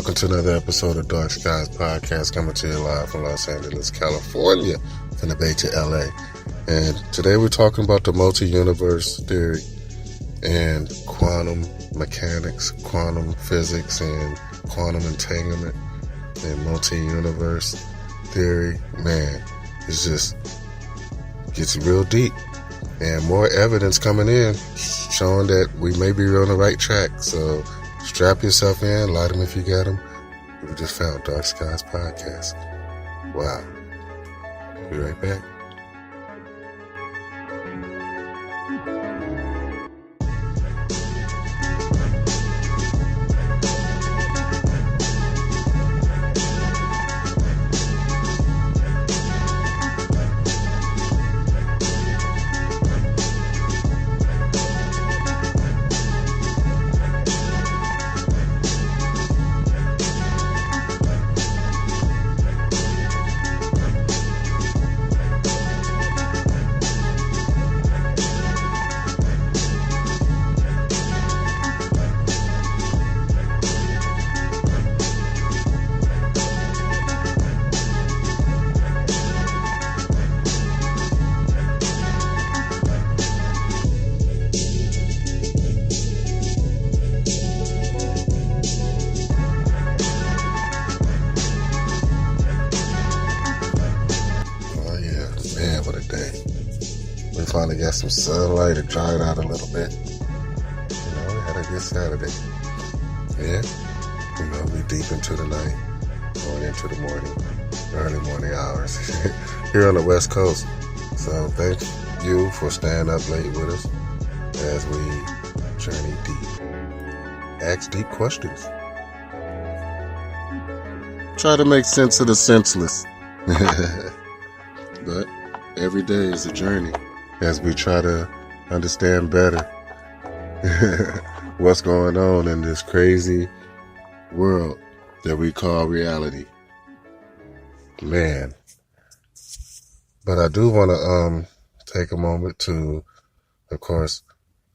Welcome to another episode of Dark Skies Podcast, coming to you live from Los Angeles, California, from the Bay to LA. And today we're talking about the multi-universe theory and quantum mechanics, quantum physics, and quantum entanglement and multi-universe theory. Man, it's just gets real deep. And more evidence coming in showing that we may be on the right track. So strap yourself in, light them if you got them. We just found Dark Skies Podcast. Wow. Be right back. We finally got some sunlight. It dried out a little bit. We had a good Saturday. Yeah, we deep into the night, going into the morning, early morning hours here on the West Coast. So thank you for staying up late with us as we journey deep. Ask deep questions. Try to make sense of the senseless. But every day is a journey as we try to understand better what's going on in this crazy world that we call reality. Man. But I do want to take a moment to, of course,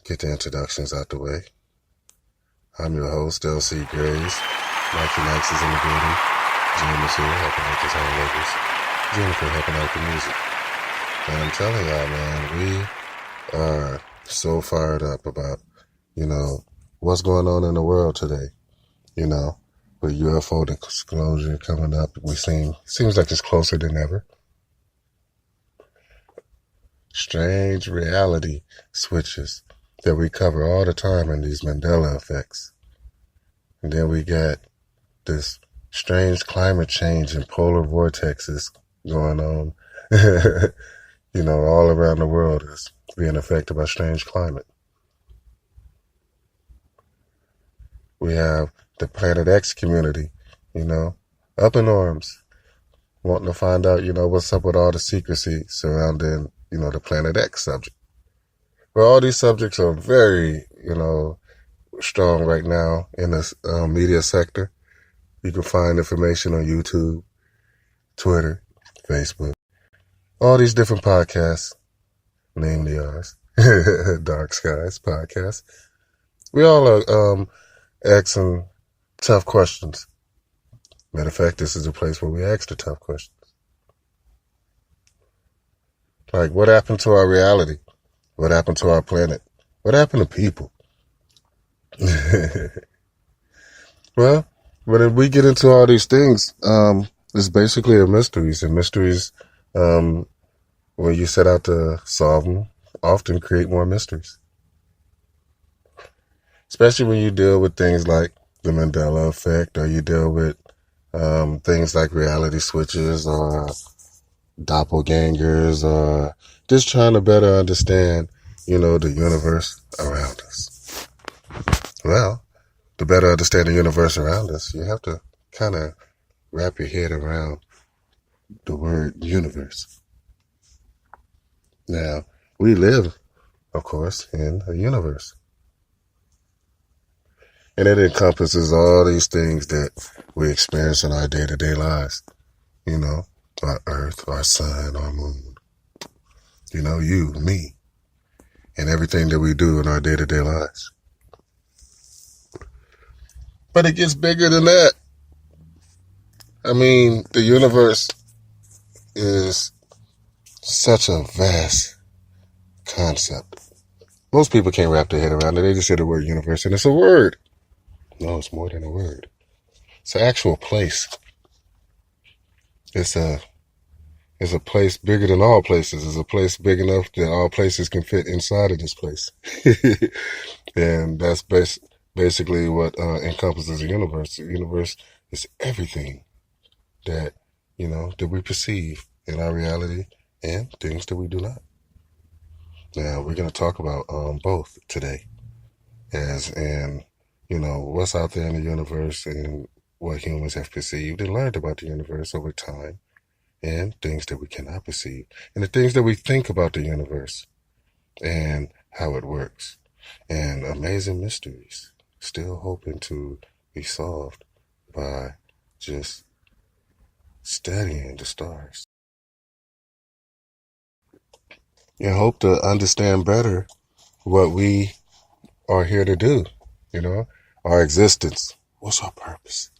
get the introductions out the way. I'm your host, LC Graves. Mikey Nikes is in the building. Jim is here, helping out his own labels. Jennifer helping out the music. And I'm telling y'all, man, we are so fired up about, what's going on in the world today. With UFO disclosure coming up, seems like it's closer than ever. Strange reality switches that we cover all the time in these Mandela effects. And then we got this strange climate change and polar vortexes going on. All around the world is being affected by strange climate. We have the Planet X community, up in arms, wanting to find out, what's up with all the secrecy surrounding, the Planet X subject. Well, all these subjects are very, strong right now in the media sector. You can find information on YouTube, Twitter, Facebook. All these different podcasts, namely ours, Dark Skies Podcast. We all are asking tough questions. Matter of fact, this is a place where we ask the tough questions. Like, what happened to our reality? What happened to our planet? What happened to people? Well, when we get into all these things, it's basically a mysteries, and mysteries, when you set out to solve them, often create more mysteries. Especially when you deal with things like the Mandela effect, or you deal with things like reality switches, or doppelgangers, or just trying to better understand, the universe around us. Well, to better understand the universe around us, you have to kind of wrap your head around the word universe. Now, we live, of course, in a universe. And it encompasses all these things that we experience in our day-to-day lives. Our earth, our sun, our moon. You, me, and everything that we do in our day-to-day lives. But it gets bigger than that. I mean, the universe is such a vast concept. Most people can't wrap their head around it. They just say the word universe, and it's a word. No, it's more than a word. It's an actual place. It's a place bigger than all places. It's a place big enough that all places can fit inside of this place. And that's basically what encompasses the universe. The universe is everything that, that we perceive in our reality and things that we do not. Now, we're going to talk about both today, as in, what's out there in the universe and what humans have perceived and learned about the universe over time, and things that we cannot perceive, and the things that we think about the universe and how it works, and amazing mysteries still hoping to be solved by just studying the stars. You hope to understand better what we are here to do, our existence. What's our purpose?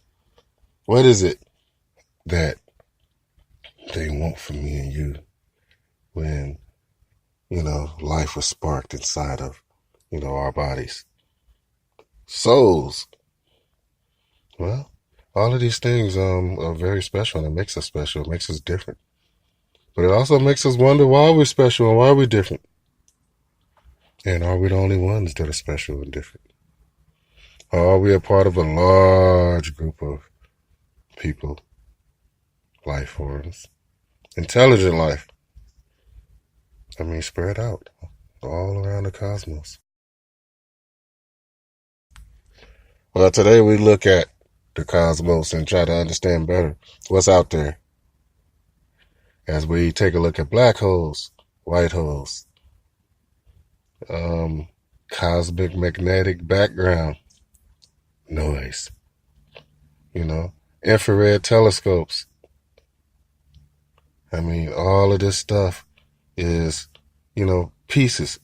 What is it that they want from me and you when, life was sparked inside of, our bodies? Souls. Well, all of these things are very special, and it makes us special. It makes us different. But it also makes us wonder why we're special and why we're different. And are we the only ones that are special and different? Or are we a part of a large group of people, life forms, intelligent life? I mean, spread out all around the cosmos. Well, today we look at the cosmos and try to understand better what's out there as we take a look at black holes, white holes, cosmic magnetic background, noise, infrared telescopes. I mean, all of this stuff is, pieces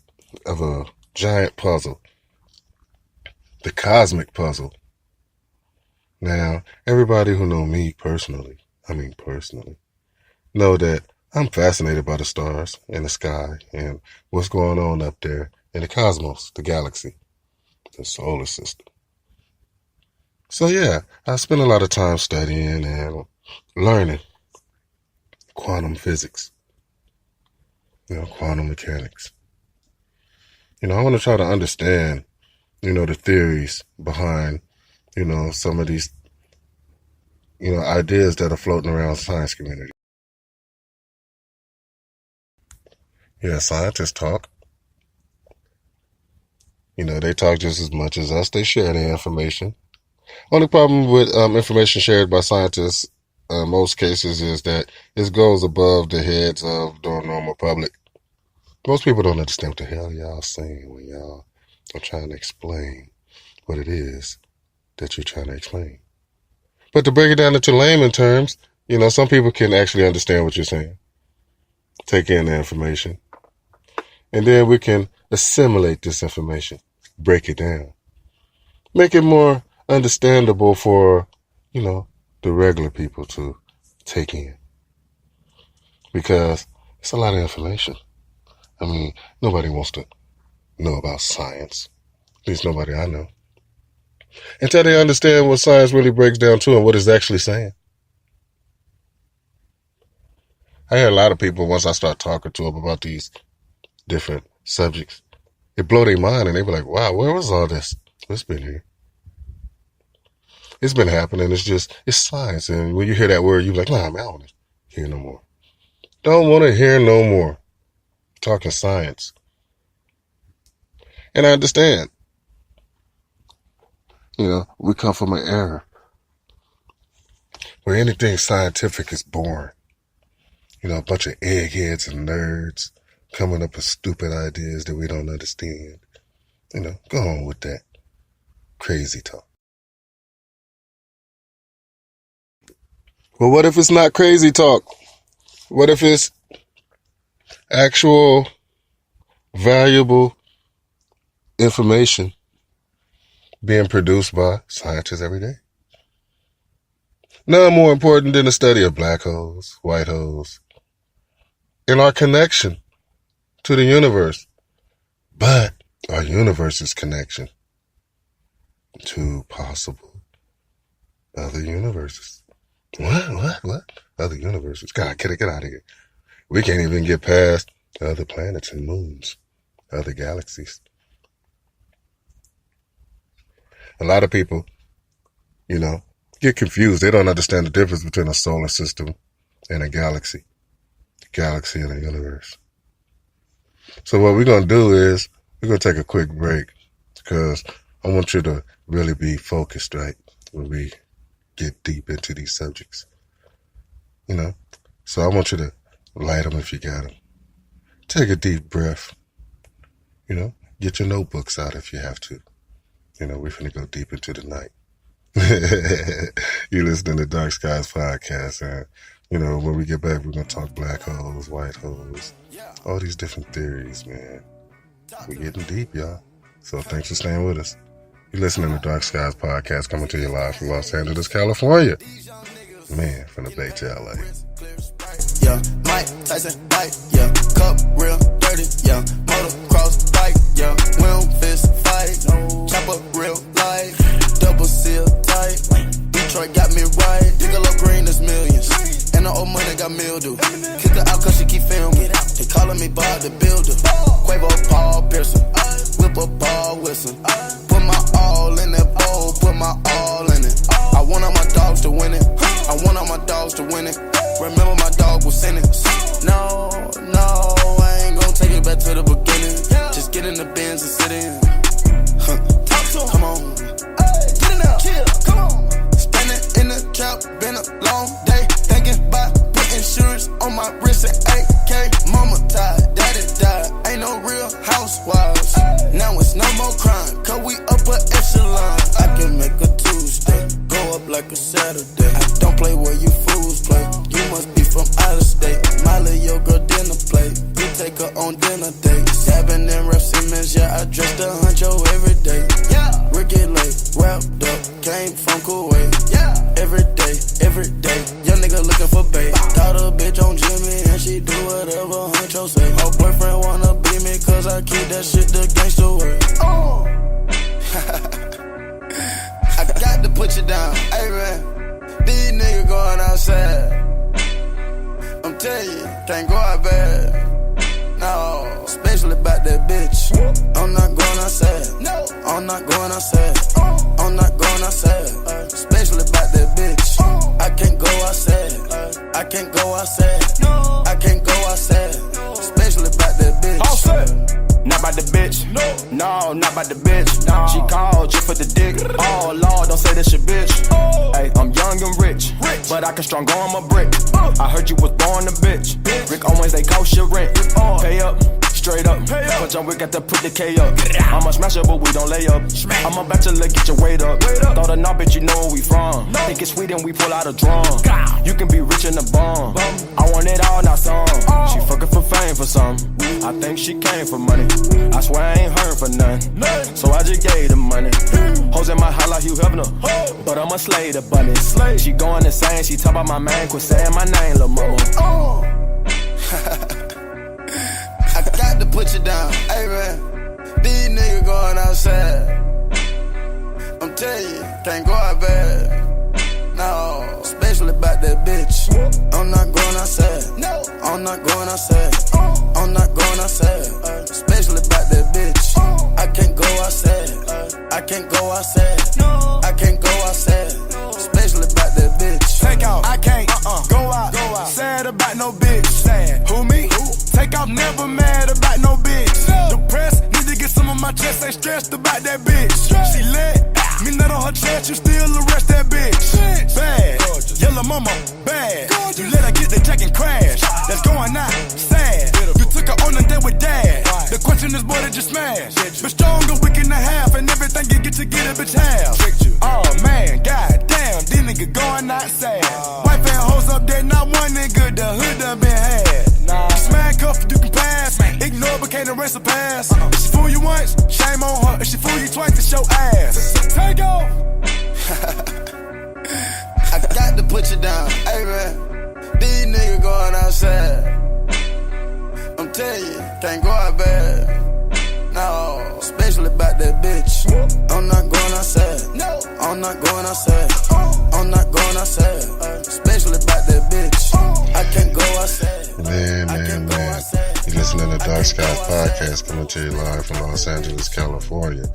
of a giant puzzle, the cosmic puzzle. Now, everybody who know me personally, know that I'm fascinated by the stars and the sky and what's going on up there in the cosmos, the galaxy, the solar system. So yeah, I spend a lot of time studying and learning quantum physics, quantum mechanics. I want to try to understand, the theories behind, some of these, ideas that are floating around the science community. Yeah, scientists talk. They talk just as much as us. They share their information. Only problem with information shared by scientists, most cases, is that it goes above the heads of the normal public. Most people don't understand what the hell y'all saying when y'all are trying to explain what it is that you're trying to explain. But to break it down into layman terms, some people can actually understand what you're saying, take in the information, and then we can assimilate this information, break it down, make it more understandable for, the regular people to take in. Because it's a lot of information. I mean, nobody wants to know about science. At least nobody I know. Until they understand what science really breaks down to and what it's actually saying. I hear a lot of people, once I start talking to them about these different subjects, it blow their mind and they be like, wow, where was all this? It's been here. It's been happening. It's science. And when you hear that word, you're like, nah, man, I don't want to hear no more. Don't want to hear no more. Talking science. And I understand. We come from an era where anything scientific is boring. A bunch of eggheads and nerds coming up with stupid ideas that we don't understand. Go on with that crazy talk. Well, what if it's not crazy talk? What if it's actual valuable information being produced by scientists every day? None more important than the study of black holes, white holes, and our connection to the universe. But our universe's connection to possible other universes. What? Other universes. God, get out of here. We can't even get past other planets and moons, other galaxies. A lot of people, get confused. They don't understand the difference between a solar system and a galaxy. Galaxy and a universe. So what we're going to do is we're going to take a quick break because I want you to really be focused, right, when we get deep into these subjects. So I want you to light them if you got them. Take a deep breath. Get your notebooks out if you have to. We're finna go deep into the night. You're listening to Dark Skies Podcast, and when we get back, we're gonna talk black holes, white holes, all these different theories, man. We're getting deep, y'all. So thanks for staying with us. You're listening to Dark Skies Podcast, coming to you live from Los Angeles, California. Man, from the Bay to LA. Yeah, Mike Tyson bite, yeah, cup real dirty, yeah, motocross bike, yeah, we don't fist fight, chopper real light, double seal tight, Detroit got me right, Bigelow green is millions, and the old money got mildew, kick her out cause she keep filming, they calling me Bob the Builder, Quavo Paul Pearson, whip a ball whistle, put my all in that bowl, put my all in it, I want all my dogs to win it, I want all my dogs to win it. Remember my dog was sentenced. No, I ain't gon' take it back to the beginning. Just get in the Benz and sit in. Come on. Get in there. Chill. Come on. Spending in the trap, been a long day. Thinking about put insurance on my wrist and AK. Mama tired, daddy died. Ain't no real housewives. Now it's no more crime, cause we up a echelon. I can make a Tuesday go up like a Saturday. I don't play where you fools play. You must be from out of state. Miley, your girl dinner plate. You take her on dinner date. Stabbing in Rep Simmons, yeah, I dressed a honcho every day. Yeah, Ricky Lake, wrapped up, came from Kuwait. Yeah, every day, young nigga looking for bait. Got a bitch on Jimmy and she do whatever honcho say. Her boyfriend wanna be me cause I keep that shit the gangsta way. Oh, I got to put you down, hey man. These niggas going outside. I'm telling you, can't go out bad. No, especially about that bitch. I'm not going outside. No, I'm not going outside. I'm not going outside. Especially about that bitch. I can't go outside. I can't go outside. No, I can't go outside. Especially about that bitch. All set. Not about the bitch, no, not about the bitch. No. She called just for the dick. Oh Lord, don't say this your bitch. Hey, I'm young and rich, but I can strong on my brick. I heard you was born a bitch. Rick Owens, they cost your rent. Pay up, straight up. But John Wick got to put the K up. I'm a smasher, but we don't lay up. I'm a bachelor, get your weight up. Thought or not, bitch, you know where we from. Think it's sweet and we pull out a drum. You can be rich in the bum. I want it all, not some. She fucking for fame for some. I think she came for money. I swear I ain't heard for none. So I just gave the money. Hoes in my house like Hugh Hefner, but I'ma slay the bunny. She going insane, she talk about my man. Quit saying my name, lil' mama. I got to put you down, hey man. These niggas going outside. I'm telling you, can't go out bad. No, especially about that bitch. I'm not going outside. No, I'm not going outside. I'm not going outside. Especially about that bitch. I can't go outside. I can't go outside. No, I can't go outside. Especially about that bitch. Take off. I can't go out. Sad about no bitch. Sad. Who me? Take off. Never mad about no bitch. Depressed. Need to get some of my chest. Ain't stressed about that bitch. She lit. Me nut on her chest, you still arrest that bitch. Bad, yellow mama, bad. You let her get the jack and crash. That's going out, sad. You took her on a date with dad. The question is, boy, did you smash? But strong a week and a half, and everything you get to get a bitch half. Oh man, god damn, these niggas going outside. Wife and hoes up there, not one nigga, the hood done been had. Smack cuff, you can pass. Ignore, but can't erase the past. If she fool you once, shame on her. If she fool you twice, it's your ass. Take off. I got to put down. Hey man, these niggas going outside. I'm telling you, can't go out bad. No, especially about that bitch. I'm not going outside. No, I'm not going outside. I'm not going outside. Especially about that bitch. I can't go outside. Man. You're listening to Dark Skies Podcast, coming to you live from Los Angeles, California.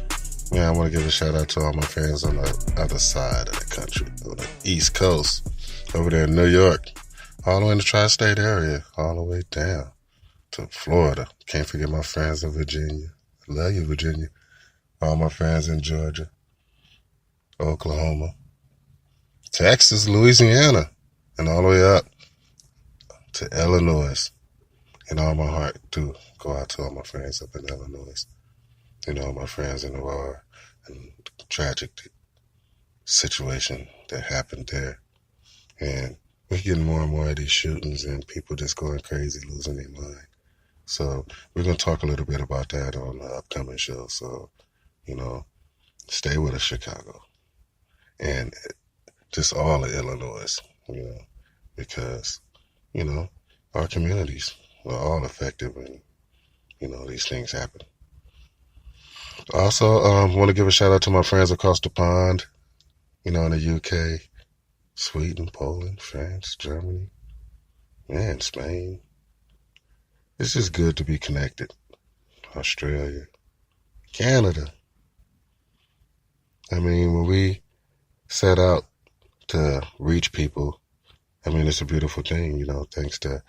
Man, I want to give a shout out to all my fans on the other side of the country, on the East Coast, over there in New York, all the way in the tri-state area, all the way down to Florida. Can't forget my friends in Virginia. Love you, Virginia. All my friends in Georgia, Oklahoma, Texas, Louisiana, and all the way up to Illinois. And all my heart do go out to all my friends up in Illinois. You know, all my friends in the war and the tragic situation that happened there. And we're getting more and more of these shootings and people just going crazy, losing their mind. So we're going to talk a little bit about that on the upcoming show. So, you know, stay with us, Chicago. And just all of Illinois, you know, because, you know, our communities are all affected when, you know, these things happen. Also, want to give a shout out to my friends across the pond, you know, in the UK, Sweden, Poland, France, Germany, and Spain. It's just good to be connected. Australia, Canada. I mean, when we set out to reach people, I mean, it's a beautiful thing, you know, thanks to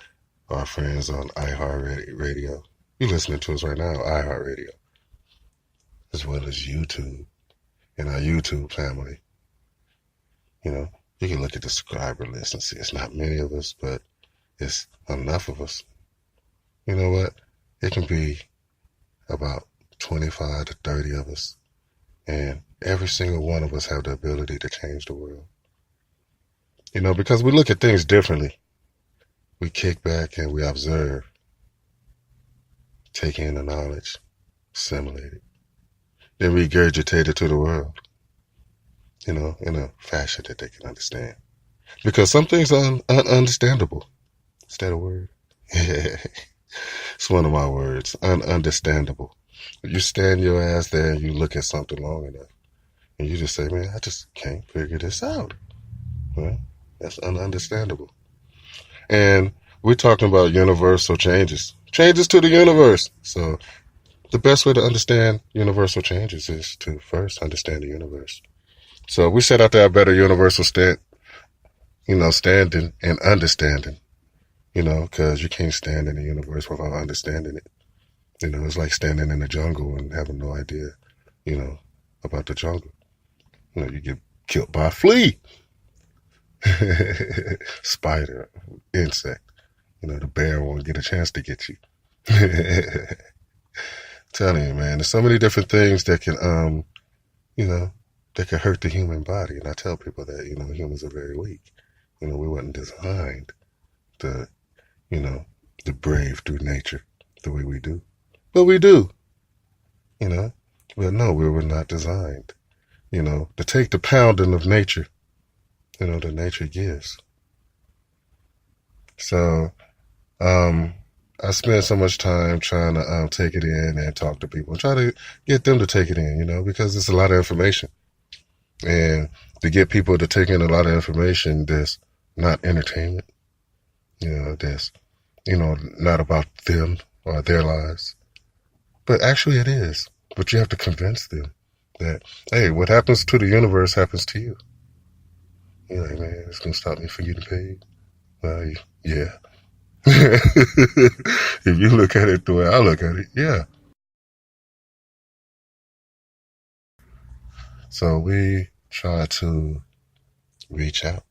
our friends on iHeartRadio. You're listening to us right now, iHeartRadio, as well as YouTube and our YouTube family. You know, you can look at the subscriber list and see it's not many of us, but it's enough of us. You know what? It can be about 25 to 30 of us. And every single one of us have the ability to change the world. You know, because we look at things differently. We kick back and we observe. Take in the knowledge. Assimilate it. Then regurgitate it to the world. You know, in a fashion that they can understand. Because some things are ununderstandable. Is that a word? It's one of my words, ununderstandable. You stand your ass there and you look at something long enough and you just say, man, I just can't figure this out. Well, that's ununderstandable. And we're talking about universal changes to the universe. So the best way to understand universal changes is to first understand the universe. So we set out to have better universal standing and understanding. You know, because you can't stand in the universe without understanding it. You know, it's like standing in the jungle and having no idea, you know, about the jungle. You know, you get killed by a flea, spider, insect. You know, the bear won't get a chance to get you. Telling you, man, there's so many different things that can, you know, that can hurt the human body. And I tell people that, you know, humans are very weak. You know, we weren't designed to, you know, to brave through nature the way we do. But we do, you know. But no, we were not designed, you know, to take the pounding of nature, you know, that nature gives. So, I spend so much time trying to take it in and talk to people and try to get them to take it in, you know, because it's a lot of information. And to get people to take in a lot of information that's not entertainment, you know, that's, you know, not about them or their lives. But actually it is. But you have to convince them that, hey, what happens to the universe happens to you. You're like, man, it's going to stop me from getting paid. Well, yeah. If you look at it the way I look at it, yeah. So we try to reach out.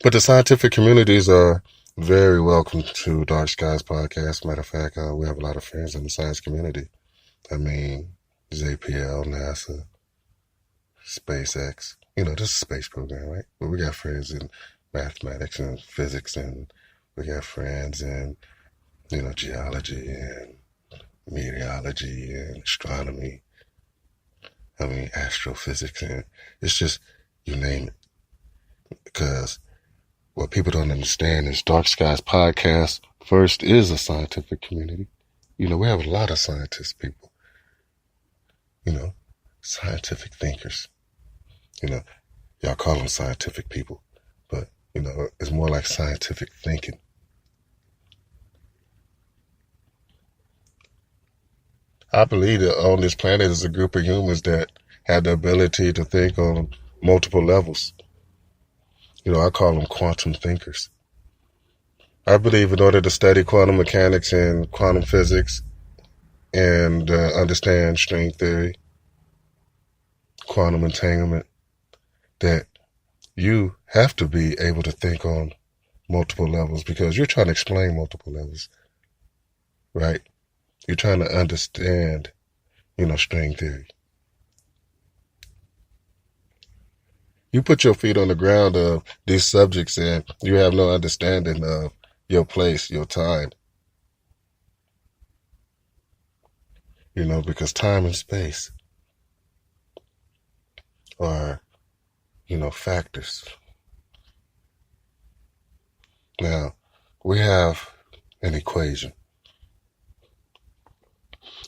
But the scientific communities are very welcome to Dark Skies Podcast. Matter of fact, we have a lot of friends in the science community. I mean, JPL, NASA, SpaceX. You know, this is a space program, right? But we got friends in mathematics and physics, and we got friends in, you know, geology and meteorology and astronomy. I mean, astrophysics, and it's just, you name it. Because what people don't understand is Dark Skies Podcast first is a scientific community. We have a lot of scientist people, scientific thinkers. Y'all call them scientific people, but, it's more like scientific thinking. I believe that on this planet is a group of humans that have the ability to think on multiple levels. I call them quantum thinkers. I believe in order to study quantum mechanics and quantum physics and understand string theory, quantum entanglement, that you have to be able to think on multiple levels because you're trying to explain multiple levels, right? You're trying to understand, string theory. You put your feet on the ground of these subjects and you have no understanding of your place, your time. Because time and space are, factors. Now, we have an equation.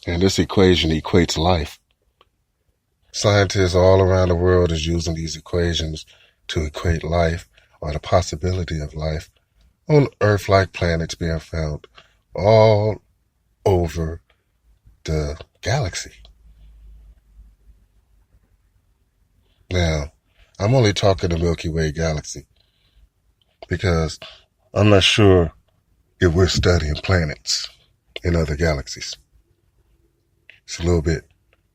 And this equation equates life. Scientists all around the world is using these equations to equate life or the possibility of life on Earth-like planets being found all over the galaxy. Now, I'm only talking the Milky Way galaxy because I'm not sure if we're studying planets in other galaxies. It's a little bit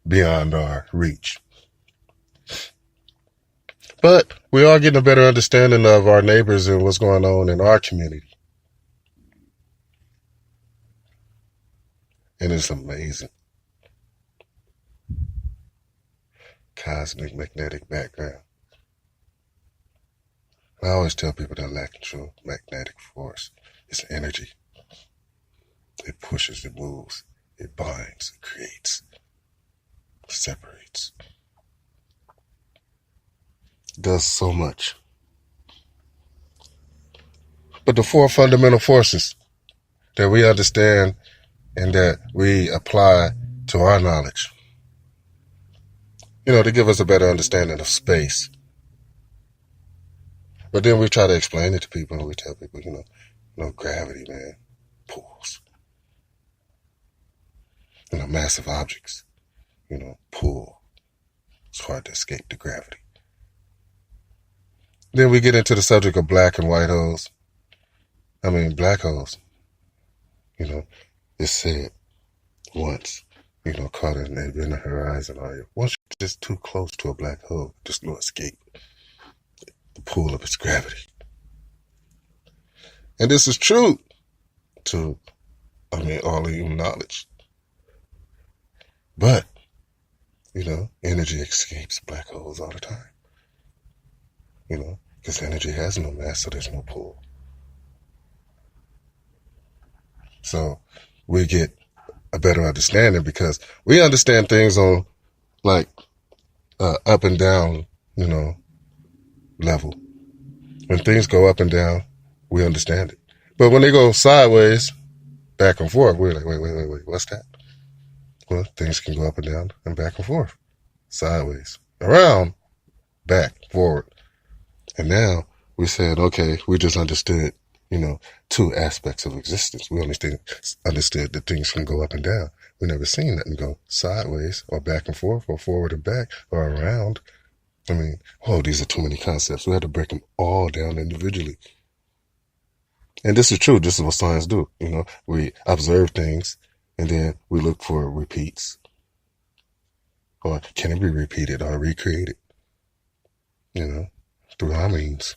beyond our reach. But we are getting a better understanding of our neighbors and what's going on in our community. And it's amazing. Cosmic magnetic background. I always tell people that electromagnetic force is energy. It pushes, it moves, it binds, it creates, separates. It does so much. But the four fundamental forces that we understand and that we apply to our knowledge, to give us a better understanding of space. But then we try to explain it to people and we tell people, gravity, man, pulls. Massive objects, pull. It's hard to escape the gravity. Then we get into the subject of black and white holes. Black holes. It's said once, caught in the event horizon. Once you're just too close to a black hole, there's no escape. The pull of its gravity. And this is true to, all of human knowledge. But, energy escapes black holes all the time. Because energy has no mass, so there's no pull. So we get a better understanding because we understand things on up and down, level. When things go up and down, we understand it. But when they go sideways, back and forth, we're like, wait, what's that? Well, things can go up and down and back and forth, sideways, around, back, forward. And now we said, okay, we just understood, two aspects of existence. We understood that things can go up and down. We never seen nothing go sideways or back and forth or forward and back or around. These are too many concepts. We had to break them all down individually. And this is true. This is what science do. We observe things and then we look for repeats. Or can it be repeated or recreated? Through our means.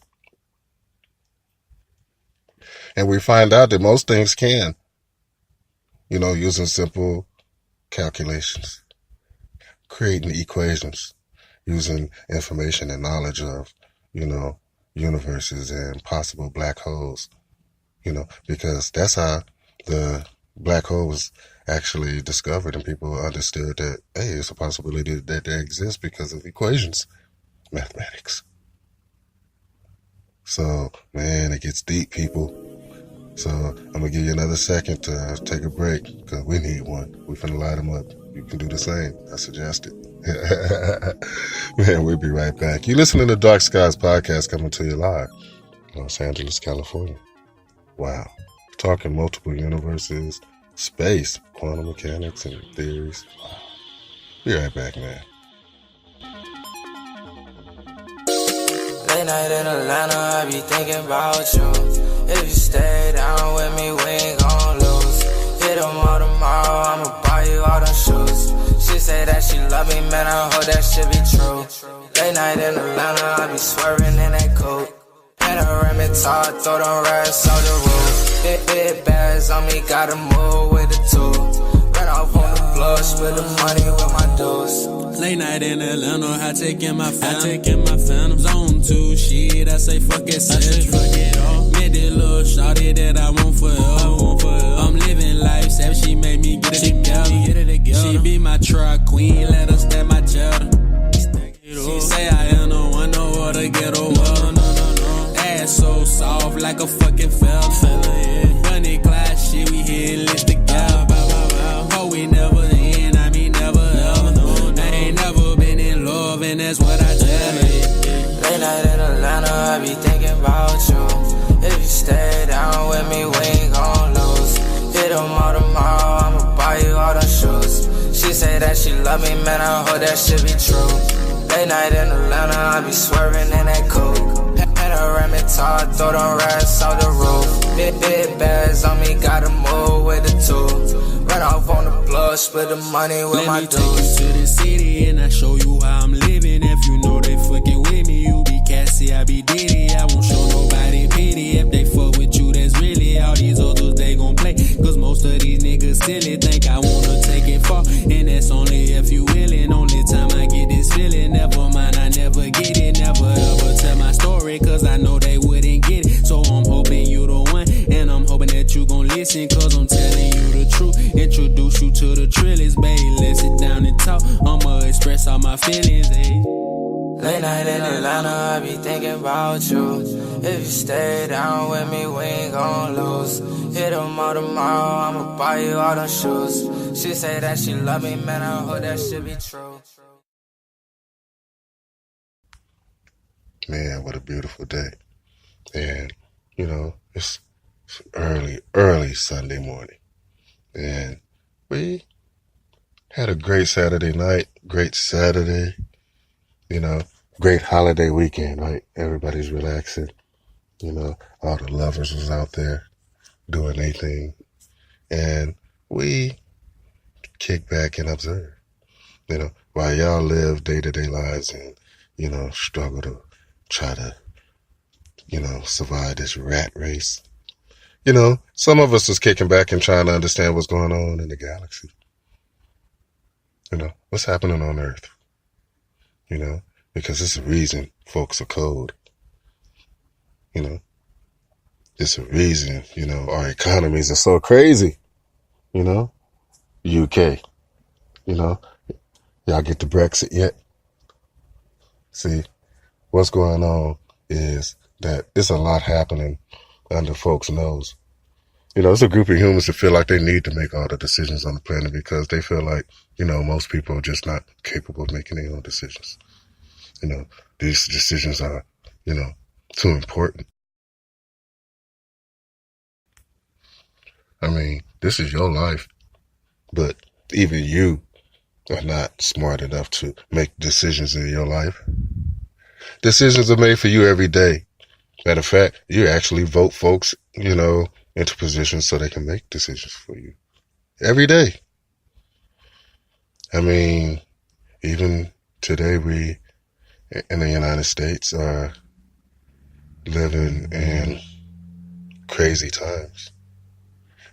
And we find out that most things can, using simple calculations, creating equations, using information and knowledge of, universes and possible black holes, because that's how the black hole was actually discovered and people understood that, hey, it's a possibility that they exist because of equations, mathematics. So, man, it gets deep, people. So I'm going to give you another second to take a break because we need one. We finna light them up. You can do the same. I suggest it. Man, we'll be right back. You listening to Dark Skies Podcast coming to you live, Los Angeles, California. Wow. Talking multiple universes, space, quantum mechanics, and theories. Wow. Be right back, man. Late night in Atlanta, I be thinking about you. If you stay down with me, we ain't gon' lose. Hit them all tomorrow, I'ma buy you all them shoes. She say that she love me, man, I hope that shit be true. Late night in Atlanta, I be swerving in that coupe. Panoramic top, throw them racks on the roof. Big bags on me, gotta move with the two. Run off on the blood, split the money with my dudes. Late night in Atlanta, I taking my phantom. Zone 2, shit, I say fuck it, fuck it all. Met this little shawty that I want forever. I'm living life, savage, she made me get it together. She be my truck queen, let her stab my cheddar. She say I am the one, no other ghetto. No. Ass so soft like a fucking fella. Bunny class shit, we hit lit together. Oh, we never end, I mean never ever. I ain't never been in love, and that's what I tell her. Late night in Atlanta, I be thinking about you. If you stay down with me, we ain't gon' lose. Hit them all tomorrow, I'ma buy you all them shoes. She say that she love me, man, I hope that shit be true. Late night in Atlanta, I be swerving in that coupe. Panoramic top, throw them racks on the roof. Big bags on me, gotta move with the two. Run off on the plug, split the money with my dudes. Let me take you to the city and I show you how I'm living. If you know they fucking with me, you be Cassie, I be Diddy. I won't show nobody pity. If they fuck with you, that's really all these others they gon' play. Cause most of these niggas silly think I wanna take it far. And that's only if you willing. Only time I get this feeling. Never mind, I never get it. Never ever tell my story, cause I know they wouldn't get it. So I'm hoping you the one, and I'm hoping that you gon' listen, cause I'm telling you the truth. Introduce you to the trillers, baby, let's sit down and talk. I'ma express all my feelings, Late night in Atlanta, I be thinking about you. If you stay down with me, we ain't gon' lose. Hit them all tomorrow, I'ma buy you all them shoes. She say that she love me, man, I hope that shit be true. Man, what a beautiful day. And, you know, it's early Sunday morning. And we had a great Saturday night, great Saturday, you know, great holiday weekend, right? Everybody's relaxing. You know, all the lovers was out there doing their thing. And we kick back and observe, you know, while y'all live day-to-day lives and, you know, struggle to try to, you know, survive this rat race. You know, some of us is kicking back and trying to understand what's going on in the galaxy. You know, what's happening on Earth. You know, because it's a reason folks are cold. You know, it's a reason, you know, our economies are so crazy. You know, UK, you know, y'all get the Brexit yet? See, what's going on is that it's a lot happening under folks' nose. You know, it's a group of humans that feel like they need to make all the decisions on the planet because they feel like, you know, most people are just not capable of making their own decisions. You know, these decisions are, you know, too important. I mean, this is your life, but even you are not smart enough to make decisions in your life. Decisions are made for you every day. Matter of fact, you actually vote folks, you know, into positions so they can make decisions for you every day. I mean, even today we in the United States are living in crazy times.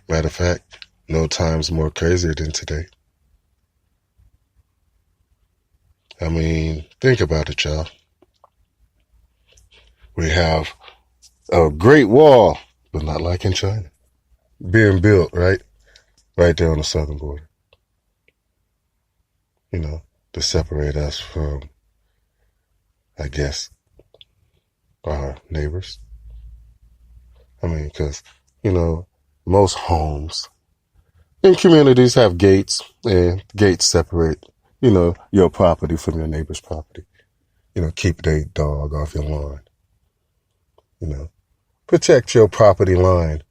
Matter of fact, no time's more crazier than today. I mean, think about it, y'all. We have a great wall, but not like in China, being built, right there on the southern border. You know, to separate us from, I guess, our neighbors. I mean, because, most homes and communities have gates, and gates separate, your property from your neighbor's property. Keep their dog off your lawn. Protect your property line.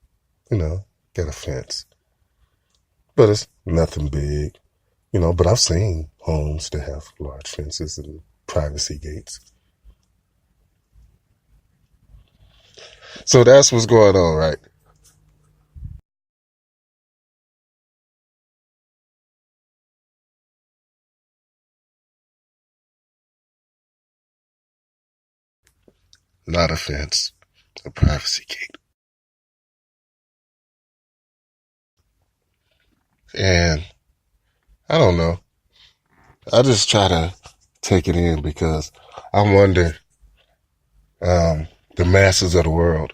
Get a fence. But it's nothing big, but I've seen homes that have large fences and privacy gates. So that's what's going on, right? Not a fence, a privacy gate. And I don't know. I just try to take it in because I wonder, the masses of the world.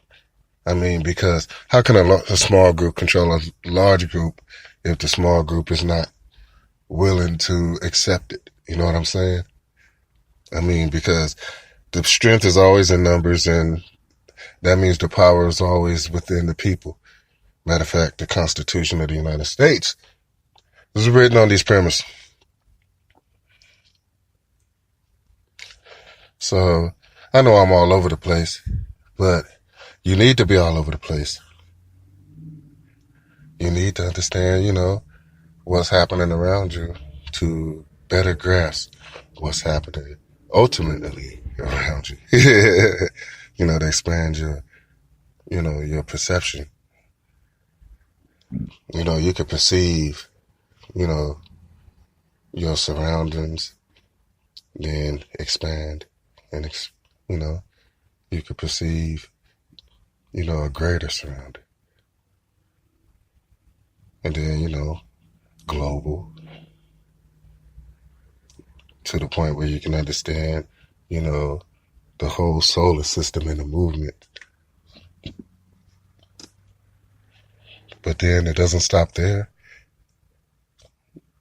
I mean, because how can a small group control a large group if the small group is not willing to accept it? You know what I'm saying? I mean, because the strength is always in numbers, and that means the power is always within the people. Matter of fact, the Constitution of the United States is written on these premises. So I know I'm all over the place, but you need to be all over the place. You need to understand, what's happening around you to better grasp what's happening ultimately around you. To expand your perception. You can perceive, your surroundings, then expand and, you can perceive, a greater surrounding. And then, global, to the point where you can understand, the whole solar system and the movement. But then it doesn't stop there.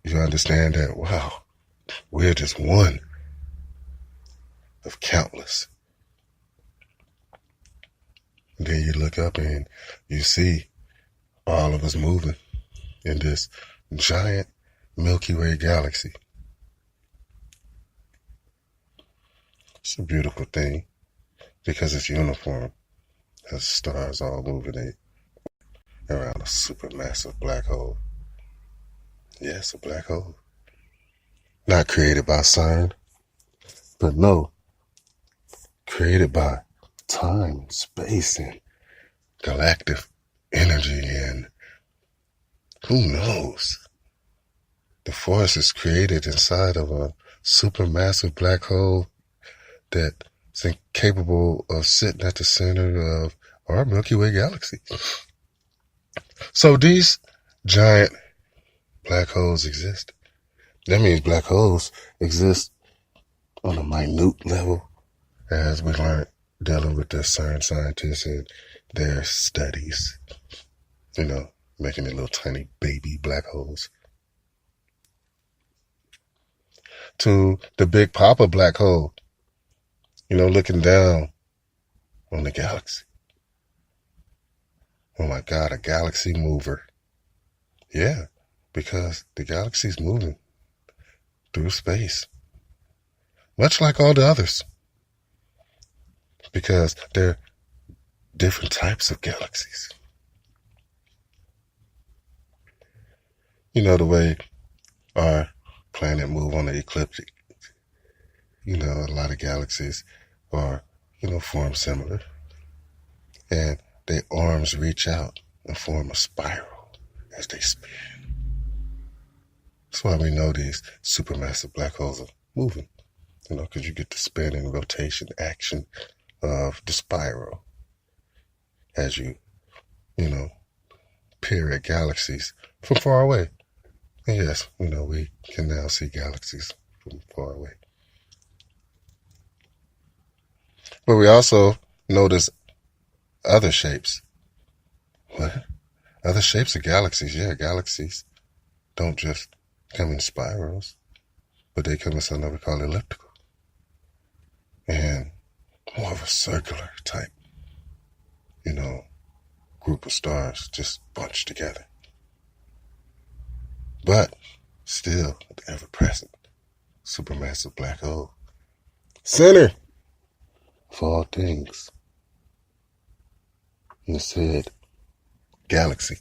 You understand that, wow, we're just one of countless. And then you look up and you see all of us moving in this giant Milky Way galaxy. It's a beautiful thing because it's uniform. There's stars all moving around a supermassive black hole. Yeah, it's a black hole. Not created by CERN, but no, created by time and space and galactic energy, and who knows? The force is created inside of a supermassive black hole that's incapable of sitting at the center of our Milky Way galaxy. So these giant black holes exist. That means black holes exist on a minute level, as we learned dealing with the CERN scientists and their studies, making it little tiny baby black holes, to the Big Papa black hole, looking down on the galaxy. Oh my God, a galaxy mover. Yeah, because the galaxy's moving through space, much like all the others, because they're different types of galaxies. The way our planet move on the ecliptic, a lot of galaxies are, form similar, and their arms reach out and form a spiral as they spin. That's why we know these supermassive black holes are moving, because you get the spin and rotation action of the spiral as you, peer at galaxies from far away. And yes, we can now see galaxies from far away. But we also notice other shapes. What? Other shapes of galaxies? Yeah, galaxies don't just come in spirals, but they come in something we call elliptical. And more of a circular type, group of stars just bunched together. But still, the ever-present supermassive black hole. Center for all things. In the said galaxy.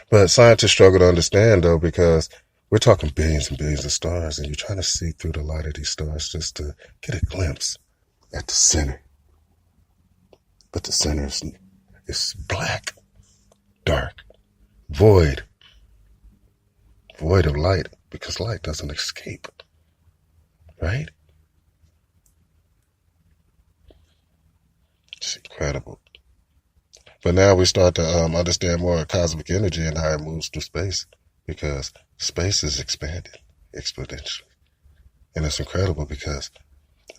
But scientists struggle to understand, though, because we're talking billions and billions of stars, and you're trying to see through the light of these stars just to get a glimpse at the center. But the center is black, dark, void of light, because light doesn't escape, right? It's incredible. But now we start to understand more of cosmic energy and how it moves through space, because space is expanding exponentially. And it's incredible because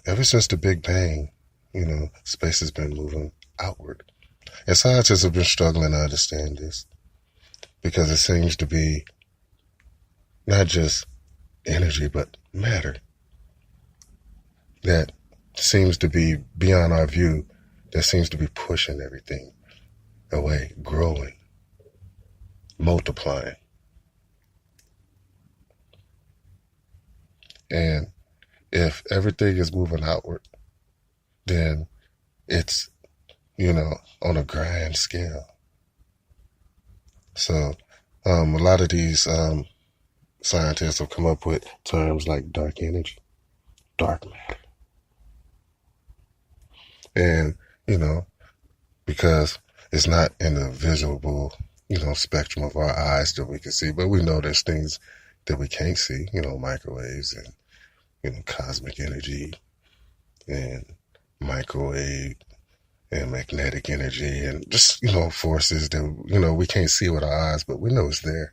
ever since the Big Bang, space has been moving outward. And scientists have been struggling to understand this because it seems to be not just energy, but matter that seems to be beyond our view, that seems to be pushing everything away, growing, multiplying. And if everything is moving outward, then it's, on a grand scale. So a lot of these scientists have come up with terms like dark energy, dark matter. And, because it's not in the visible, spectrum of our eyes that we can see, but we know there's things that we can't see, microwaves and, cosmic energy and microwave and magnetic energy and just, forces that, we can't see with our eyes, but we know it's there.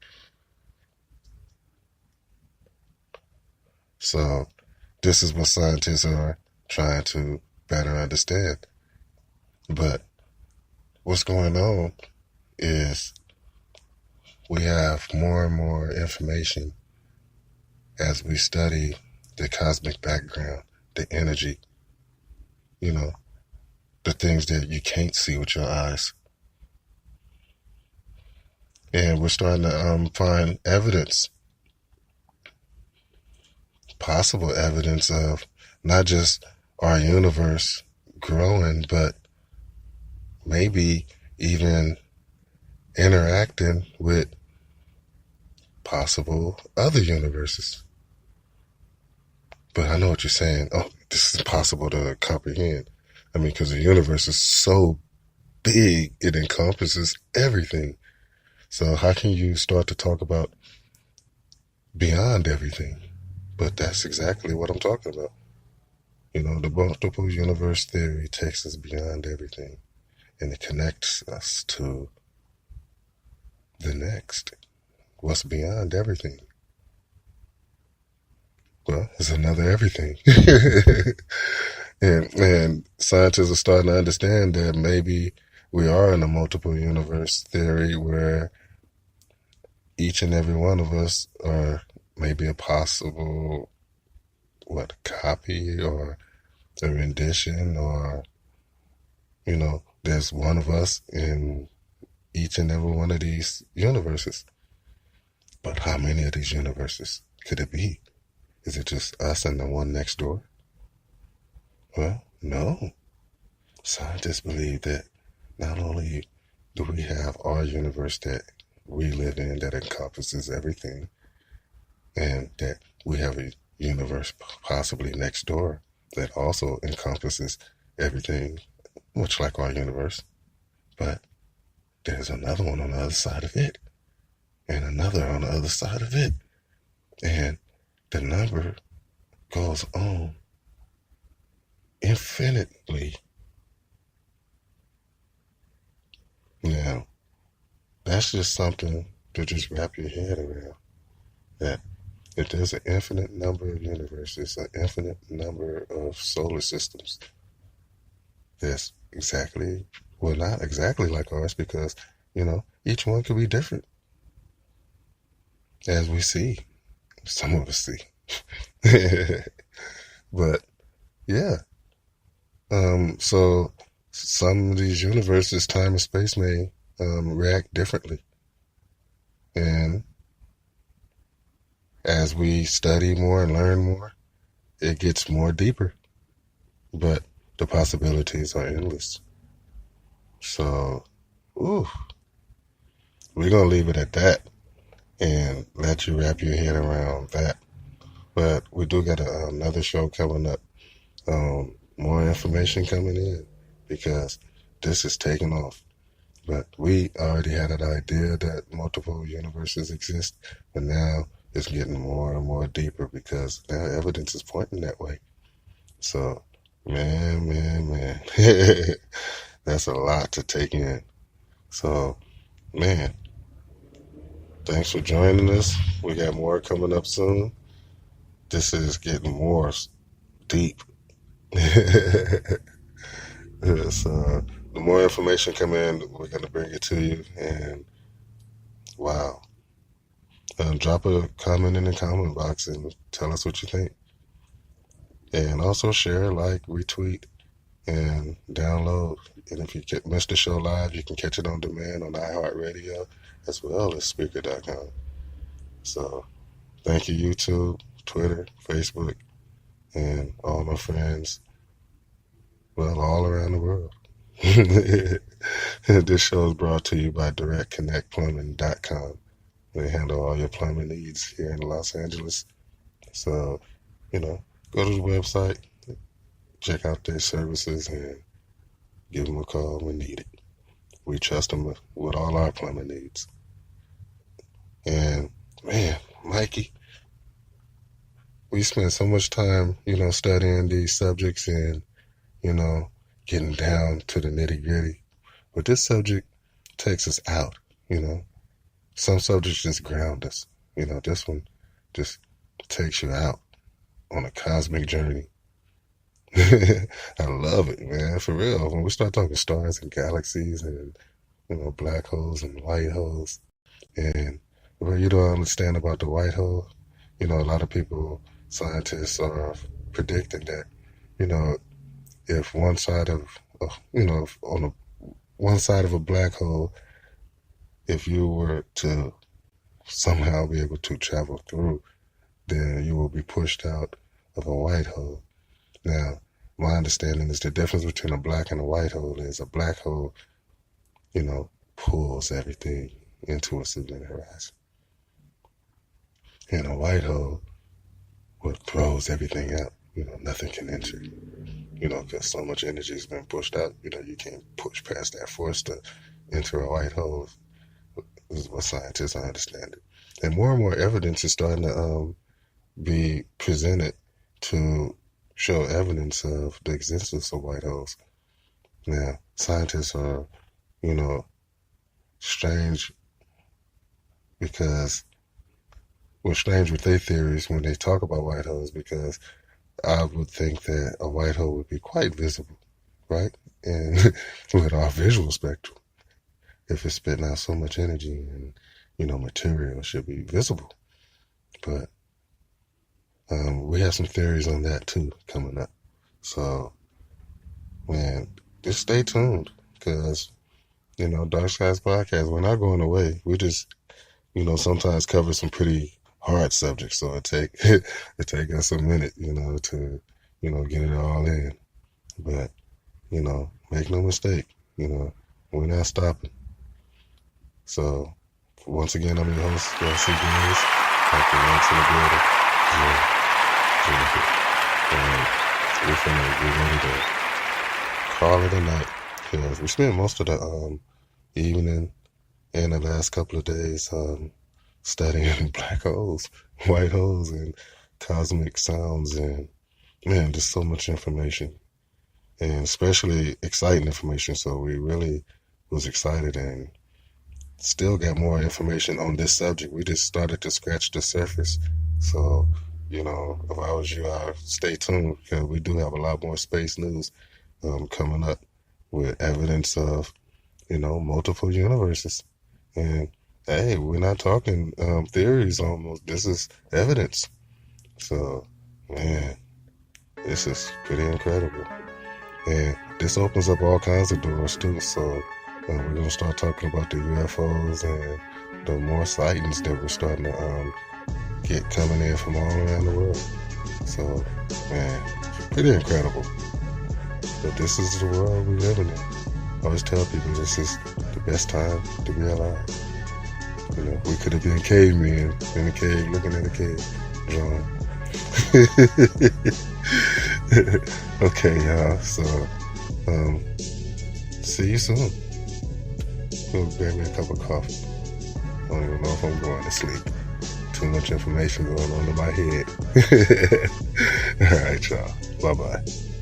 So this is what scientists are trying to better understand. But what's going on is we have more and more information as we study the cosmic background, the energy, the things that you can't see with your eyes. And we're starting to find evidence, possible evidence of not just our universe growing, but maybe even interacting with possible other universes. But I know what you're saying. Oh, this is impossible to comprehend. Because the universe is so big, it encompasses everything. So how can you start to talk about beyond everything? But that's exactly what I'm talking about. The multiple universe theory takes us beyond everything, and it connects us to the next. What's beyond everything? Well, it's another everything. And scientists are starting to understand that maybe we are in a multiple universe theory where each and every one of us are maybe a possible, copy or a rendition, or, there's one of us in each and every one of these universes. But how many of these universes could it be? Is it just us and the one next door? Well, no. Scientists believe that not only do we have our universe that we live in that encompasses everything, and that we have a universe possibly next door that also encompasses everything, much like our universe, but there's another one on the other side of it, and another on the other side of it, and the number goes on infinitely. Now, that's just something to just wrap your head around, that if there's an infinite number of universes, an infinite number of solar systems, that's exactly, well, not exactly like ours, because, each one could be different. As we see, some of us see. But, yeah, So some of these universes, time and space may react differently. And as we study more and learn more, it gets more deeper. But the possibilities are endless. So, we're going to leave it at that and let you wrap your head around that. But we do got another show coming up. More information coming in because this is taking off. But we already had an idea that multiple universes exist, but now it's getting more and more deeper because now evidence is pointing that way. So, man, that's a lot to take in. So, man, thanks for joining us. We got more coming up soon. This is getting more deep. So the more information come in, we're going to bring it to you. And wow. Drop a comment in the comment box and tell us what you think. And also share, like, retweet, and download. And if you missed the show live, you can catch it on demand on iHeartRadio as well as Spreaker.com. So thank you, YouTube, Twitter, Facebook, and all my friends, well, all around the world. This show is brought to you by DirectConnectPlumbing.com. They handle all your plumbing needs here in Los Angeles. So, go to the website, check out their services, and give them a call when needed. We trust them with all our plumbing needs. And, man, Mikey, we spend so much time, studying these subjects and, getting down to the nitty-gritty. But this subject takes us out, Some subjects just ground us. This one just takes you out on a cosmic journey. I love it, man, for real. When we start talking stars and galaxies and, black holes and white holes, and what you don't understand about the white hole, a lot of people, scientists are predicting that, if one side of, one side of a black hole, if you were to somehow be able to travel through, then you will be pushed out of a white hole. Now, my understanding is the difference between a black and a white hole is a black hole, pulls everything into its event horizon. And a white hole throws everything out. Nothing can enter. Because so much energy has been pushed out, you can't push past that force to enter a white hole. This is what scientists understand it. And more evidence is starting to be presented to show evidence of the existence of white holes. Now, scientists are, strange because we're strange with their theories when they talk about white holes because I would think that a white hole would be quite visible, right? And with our visual spectrum, if it's spitting out so much energy and, material should be visible. But we have some theories on that too coming up. So, man, just stay tuned because, Dark Skies Podcast, we're not going away. We just, sometimes cover some pretty hard subjects. So it take us a minute, to, get it all in. But, make no mistake, we're not stopping. So, once again, I'm your host, Jesse Gaines. Dr. Lance in the building. And we're finna get ready to call it a night. Because we spent most of the evening and the last couple of days studying black holes, white holes, and cosmic sounds. And, man, just so much information. And especially exciting information. So we really was excited and still got more information on this subject. We just started to scratch the surface. So, if I was you, I'd stay tuned because we do have a lot more space news coming up with evidence of, multiple universes. And, hey, we're not talking theories almost. This is evidence. So, man, this is pretty incredible. And this opens up all kinds of doors too. So we're going to start talking about the UFOs and the more sightings that we're starting to get coming in from all around the world. So, man, pretty incredible. But this is the world we live in. I always tell people this is the best time to be alive. You know, we could have been cavemen in the cave, looking at a cave drawing. Okay, y'all. So, see you soon. Go grab me a cup of coffee. I don't even know if I'm going to sleep. Too much information going on in my head. All right, y'all. Bye-bye.